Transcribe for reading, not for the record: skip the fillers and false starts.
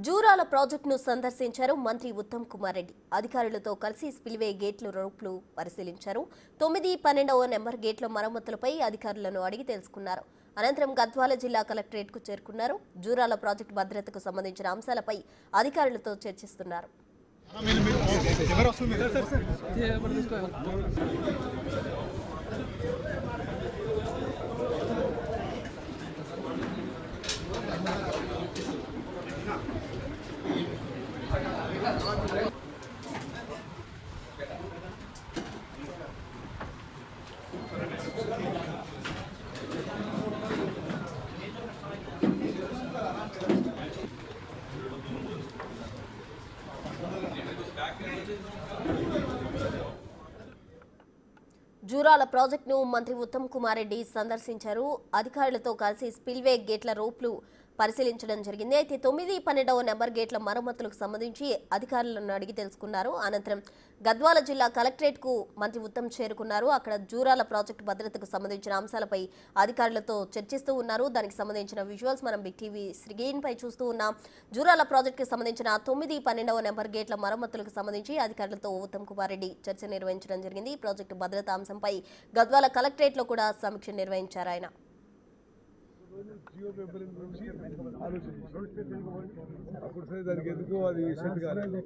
జూరాల ప్రాజెక్టును సందర్శించారు మంత్రి ఉత్తమ్ కుమార్ రెడ్డి. అధికారులతో కలిసి స్పిల్వే గేట్ల రూపులు పరిశీలించారు. 9, 12వ నెంబర్ గేట్ల మరమ్మతులపై అధికారులను అడిగి తెలుసుకున్నారు. అనంతరం గద్వాల జిల్లా కలెక్టరేట్కు చేరుకున్నారు. జూరాల ప్రాజెక్టు భద్రతకు సంబంధించిన అంశాలపై అధికారులతో చర్చిస్తున్నారు. జూరాల ప్రాజెక్టును మంత్రి ఉత్తమ్ కుమార్ రెడ్డి సందర్శించారు. అధికారులతో కలిసి స్పిల్వే గేట్ల రూపులు పరిశీలించడం జరిగింది. అయితే 9, 12వ నెంబర్ గేట్ల మరమ్మతులకు సంబంధించి అధికారులను అడిగి తెలుసుకున్నారు. అనంతరం గద్వాల జిల్లా కలెక్టరేట్కు మంత్రి ఉత్తమ్ చేరుకున్నారు. అక్కడ జూరాల ప్రాజెక్టు భద్రతకు సంబంధించిన అంశాలపై అధికారులతో చర్చిస్తూ ఉన్నారు. దానికి సంబంధించిన విజువల్స్ మనం బిగ్ టీవీ స్క్రీన్ పై చూస్తూ ఉన్నాం. జూరాల ప్రాజెక్టుకు సంబంధించిన 9, 12వ నెంబర్ గేట్ల మరమ్మతులకు సంబంధించి అధికారులతో ఉత్తమ్ కుమార్ రెడ్డి చర్చ నిర్వహించడం జరిగింది. ఈ ప్రాజెక్టు భద్రతా అంశంపై గద్వాల కలెక్టరేట్లో కూడా సమీక్ష నిర్వహించారు ఆయన. జియో పేపరింగ్ గురించి ఆలోచించారు. అప్పుడు దానికి ఎందుకు అది సెట్ కాలేదు.